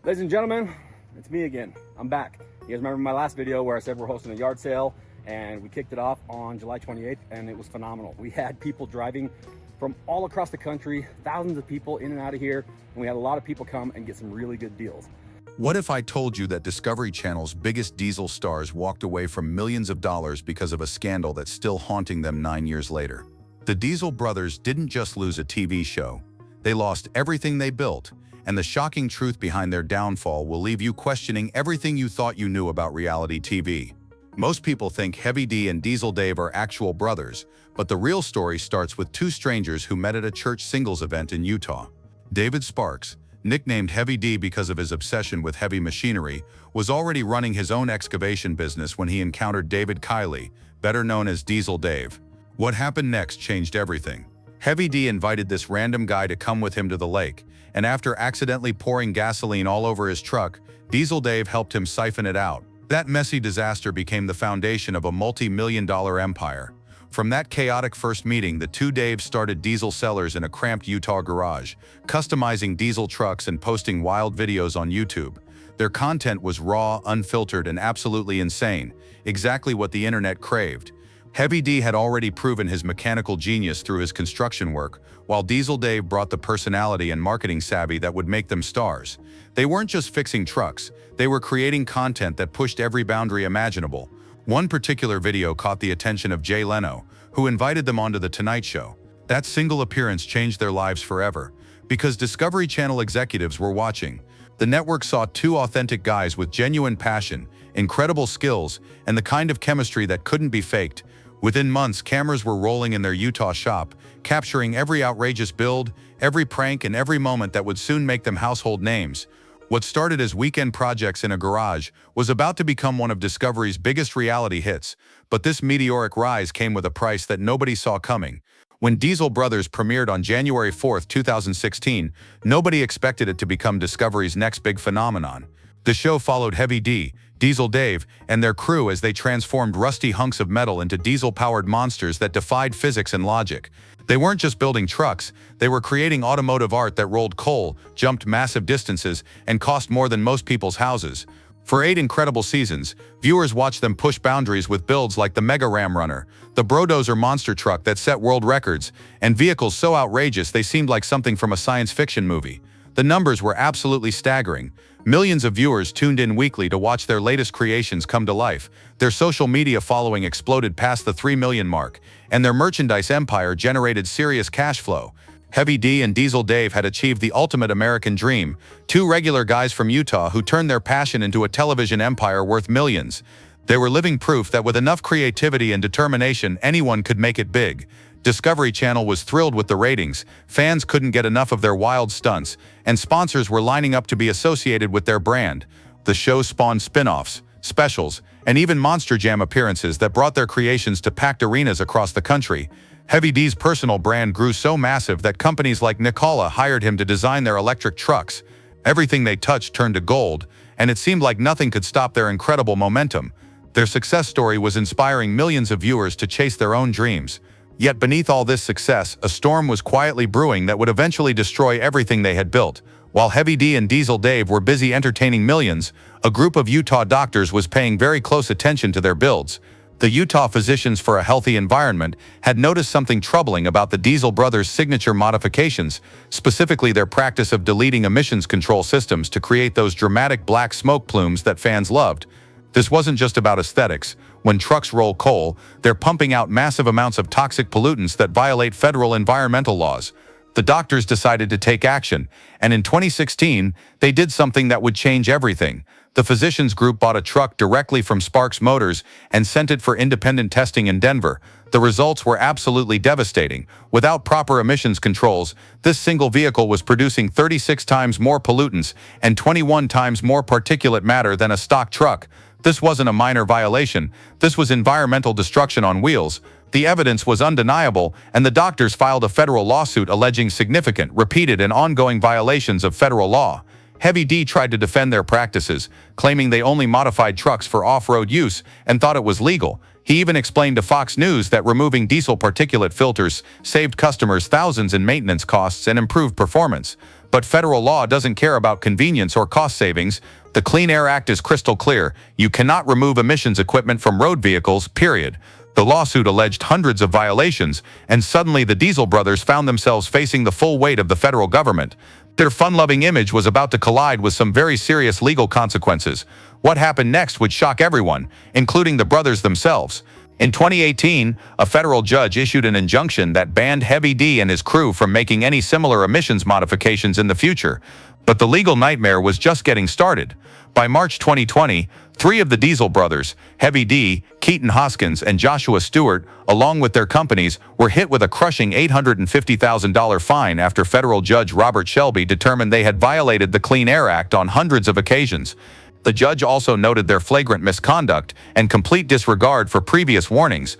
Ladies and gentlemen, it's me again. I'm back. You guys remember my last video where I said we're hosting a yard sale, and we kicked it off on July 28th, and it was phenomenal. We had people driving from all across the country, thousands of people in and out of here, and we had a lot of people come and get some really good deals. What if I told you that Discovery Channel's biggest diesel stars walked away from millions of dollars because of a scandal that's still haunting them 9 years later? The Diesel brothers didn't just lose a TV show. They lost everything they built, and the shocking truth behind their downfall will leave you questioning everything you thought you knew about reality TV. Most people think Heavy D and Diesel Dave are actual brothers, but the real story starts with two strangers who met at a church singles event in Utah. David Sparks, nicknamed Heavy D because of his obsession with heavy machinery, was already running his own excavation business when he encountered David Kiley, better known as Diesel Dave. What happened next changed everything. Heavy D invited this random guy to come with him to the lake, and after accidentally pouring gasoline all over his truck, Diesel Dave helped him siphon it out. That messy disaster became the foundation of a multi-million-dollar empire. From that chaotic first meeting, the two Daves started diesel cellars in a cramped Utah garage, customizing diesel trucks and posting wild videos on YouTube. Their content was raw, unfiltered, and absolutely insane, exactly what the internet craved. Heavy D had already proven his mechanical genius through his construction work, while Diesel Dave brought the personality and marketing savvy that would make them stars. They weren't just fixing trucks, they were creating content that pushed every boundary imaginable. One particular video caught the attention of Jay Leno, who invited them onto The Tonight Show. That single appearance changed their lives forever, because Discovery Channel executives were watching. The network saw two authentic guys with genuine passion, incredible skills, and the kind of chemistry that couldn't be faked. Within months, cameras were rolling in their Utah shop, capturing every outrageous build, every prank, and every moment that would soon make them household names. What started as weekend projects in a garage was about to become one of Discovery's biggest reality hits, but this meteoric rise came with a price that nobody saw coming. When Diesel Brothers premiered on January 4, 2016, nobody expected it to become Discovery's next big phenomenon. The show followed Heavy D, Diesel Dave, and their crew as they transformed rusty hunks of metal into diesel-powered monsters that defied physics and logic. They weren't just building trucks, they were creating automotive art that rolled coal, jumped massive distances, and cost more than most people's houses. For 8 incredible seasons, viewers watched them push boundaries with builds like the Mega Ram Runner, the Brodozer monster truck that set world records, and vehicles so outrageous they seemed like something from a science fiction movie. The numbers were absolutely staggering. Millions of viewers tuned in weekly to watch their latest creations come to life. Their social media following exploded past the 3 million mark, and their merchandise empire generated serious cash flow. Heavy D and Diesel Dave had achieved the ultimate American dream, two regular guys from Utah who turned their passion into a television empire worth millions. They were living proof that with enough creativity and determination, anyone could make it big. Discovery Channel was thrilled with the ratings, fans couldn't get enough of their wild stunts, and sponsors were lining up to be associated with their brand. The show spawned spin-offs, specials, and even Monster Jam appearances that brought their creations to packed arenas across the country. Heavy D's personal brand grew so massive that companies like Nikola hired him to design their electric trucks. Everything they touched turned to gold, and it seemed like nothing could stop their incredible momentum. Their success story was inspiring millions of viewers to chase their own dreams. Yet beneath all this success, a storm was quietly brewing that would eventually destroy everything they had built. While Heavy D and Diesel Dave were busy entertaining millions, a group of Utah doctors was paying very close attention to their builds. The Utah Physicians for a Healthy Environment had noticed something troubling about the Diesel brothers' signature modifications, specifically their practice of deleting emissions control systems to create those dramatic black smoke plumes that fans loved. This wasn't just about aesthetics. When trucks roll coal, they're pumping out massive amounts of toxic pollutants that violate federal environmental laws. The doctors decided to take action, and in 2016, they did something that would change everything. The Physicians Group bought a truck directly from Sparks Motors and sent it for independent testing in Denver. The results were absolutely devastating. Without proper emissions controls, this single vehicle was producing 36 times more pollutants and 21 times more particulate matter than a stock truck. This wasn't a minor violation, this was environmental destruction on wheels. The evidence was undeniable, and the doctors filed a federal lawsuit alleging significant, repeated, and ongoing violations of federal law. Heavy D tried to defend their practices, claiming they only modified trucks for off-road use and thought it was legal. He even explained to Fox News that removing diesel particulate filters saved customers thousands in maintenance costs and improved performance. But federal law doesn't care about convenience or cost savings. The Clean Air Act is crystal clear. You cannot remove emissions equipment from road vehicles, period. The lawsuit alleged hundreds of violations, and suddenly the Diesel brothers found themselves facing the full weight of the federal government. Their fun-loving image was about to collide with some very serious legal consequences. What happened next would shock everyone, including the brothers themselves. In 2018, a federal judge issued an injunction that banned Heavy D and his crew from making any similar emissions modifications in the future. But the legal nightmare was just getting started. By March 2020, three of the Diesel brothers, Heavy D, Keaton Hoskins, and Joshua Stewart, along with their companies, were hit with a crushing $850,000 fine after federal judge Robert Shelby determined they had violated the Clean Air Act on hundreds of occasions. The judge also noted their flagrant misconduct and complete disregard for previous warnings.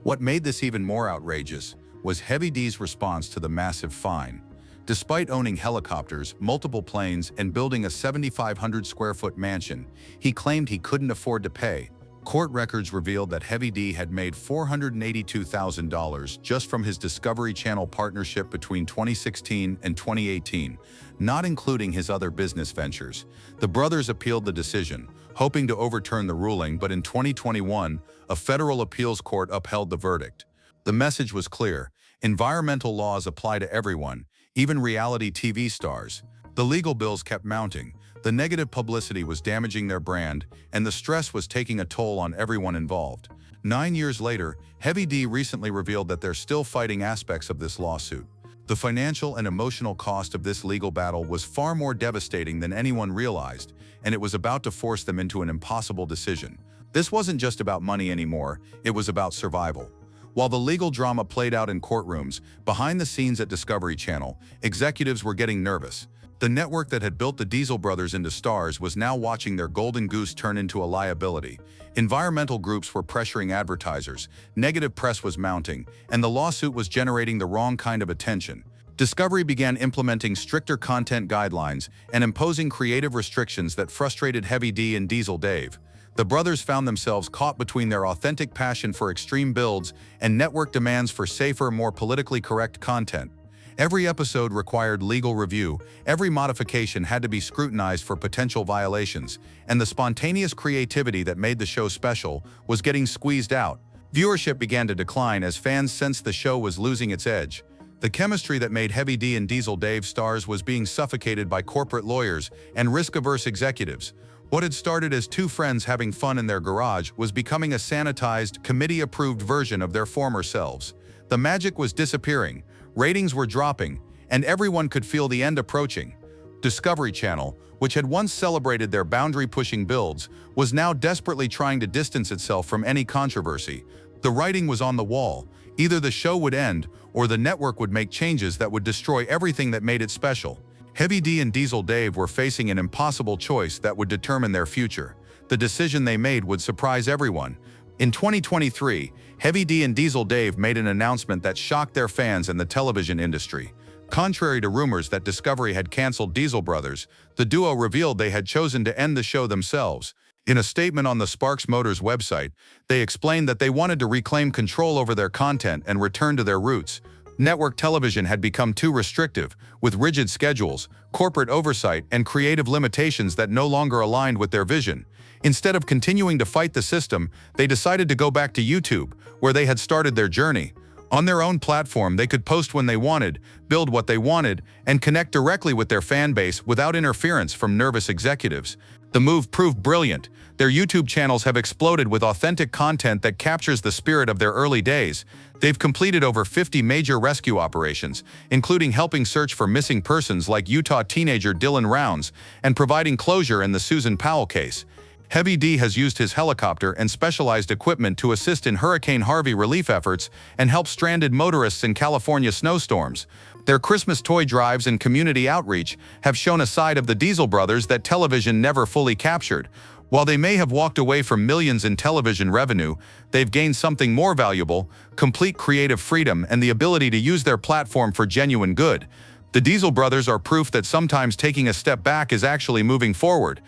What made this even more outrageous was Heavy D's response to the massive fine. Despite owning helicopters, multiple planes, and building a 7,500 square foot mansion, he claimed he couldn't afford to pay. Court records revealed that Heavy D had made $482,000 just from his Discovery Channel partnership between 2016 and 2018, not including his other business ventures. The brothers appealed the decision, hoping to overturn the ruling, but in 2021, a federal appeals court upheld the verdict. The message was clear: environmental laws apply to everyone, even reality TV stars. The legal bills kept mounting. The negative publicity was damaging their brand, and the stress was taking a toll on everyone involved. 9 years later, Heavy D recently revealed that they're still fighting aspects of this lawsuit. The financial and emotional cost of this legal battle was far more devastating than anyone realized, and it was about to force them into an impossible decision. This wasn't just about money anymore, it was about survival. While the legal drama played out in courtrooms, behind the scenes at Discovery Channel, executives were getting nervous. The network that had built the Diesel brothers into stars was now watching their golden goose turn into a liability. Environmental groups were pressuring advertisers, negative press was mounting, and the lawsuit was generating the wrong kind of attention. Discovery began implementing stricter content guidelines and imposing creative restrictions that frustrated Heavy D and Diesel Dave. The brothers found themselves caught between their authentic passion for extreme builds and network demands for safer, more politically correct content. Every episode required legal review, every modification had to be scrutinized for potential violations, and the spontaneous creativity that made the show special was getting squeezed out. Viewership began to decline as fans sensed the show was losing its edge. The chemistry that made Heavy D and Diesel Dave stars was being suffocated by corporate lawyers and risk-averse executives. What had started as two friends having fun in their garage was becoming a sanitized, committee-approved version of their former selves. The magic was disappearing. Ratings were dropping, and everyone could feel the end approaching. Discovery Channel, which had once celebrated their boundary-pushing builds, was now desperately trying to distance itself from any controversy. The writing was on the wall. Either the show would end, or the network would make changes that would destroy everything that made it special. Heavy D and Diesel Dave were facing an impossible choice that would determine their future. The decision they made would surprise everyone. In 2023, Heavy D and Diesel Dave made an announcement that shocked their fans and the television industry. Contrary to rumors that Discovery had canceled Diesel Brothers, the duo revealed they had chosen to end the show themselves. In a statement on the Sparks Motors website, they explained that they wanted to reclaim control over their content and return to their roots. Network television had become too restrictive, with rigid schedules, corporate oversight, and creative limitations that no longer aligned with their vision. Instead of continuing to fight the system, they decided to go back to YouTube, where they had started their journey. On their own platform, they could post when they wanted, build what they wanted, and connect directly with their fan base without interference from nervous executives. The move proved brilliant. Their YouTube channels have exploded with authentic content that captures the spirit of their early days. They've completed over 50 major rescue operations, including helping search for missing persons like Utah teenager Dylan Rounds and providing closure in the Susan Powell case. Heavy D has used his helicopter and specialized equipment to assist in Hurricane Harvey relief efforts and help stranded motorists in California snowstorms. Their Christmas toy drives and community outreach have shown a side of the Diesel brothers that television never fully captured. While they may have walked away from millions in television revenue, they've gained something more valuable: complete creative freedom and the ability to use their platform for genuine good. The Diesel brothers are proof that sometimes taking a step back is actually moving forward.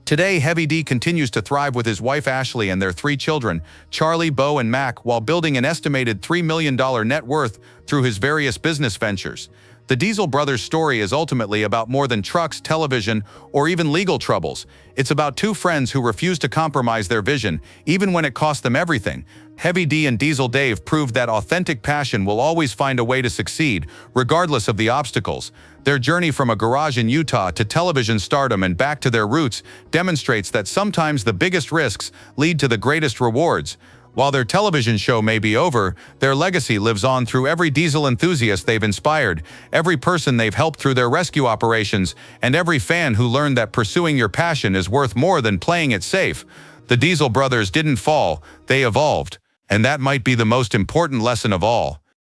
Today, Heavy D continues to thrive with his wife Ashley and their 3 children, Charlie, Bo, and Mac, while building an estimated $3 million net worth through his various business ventures. The Diesel brothers' story is ultimately about more than trucks, television, or even legal troubles. It's about two friends who refuse to compromise their vision, even when it cost them everything. Heavy D and Diesel Dave proved that authentic passion will always find a way to succeed, regardless of the obstacles. Their journey from a garage in Utah to television stardom and back to their roots demonstrates that sometimes the biggest risks lead to the greatest rewards. While their television show may be over, their legacy lives on through every diesel enthusiast they've inspired, every person they've helped through their rescue operations, and every fan who learned that pursuing your passion is worth more than playing it safe. The Diesel brothers didn't fall, they evolved. And that might be the most important lesson of all.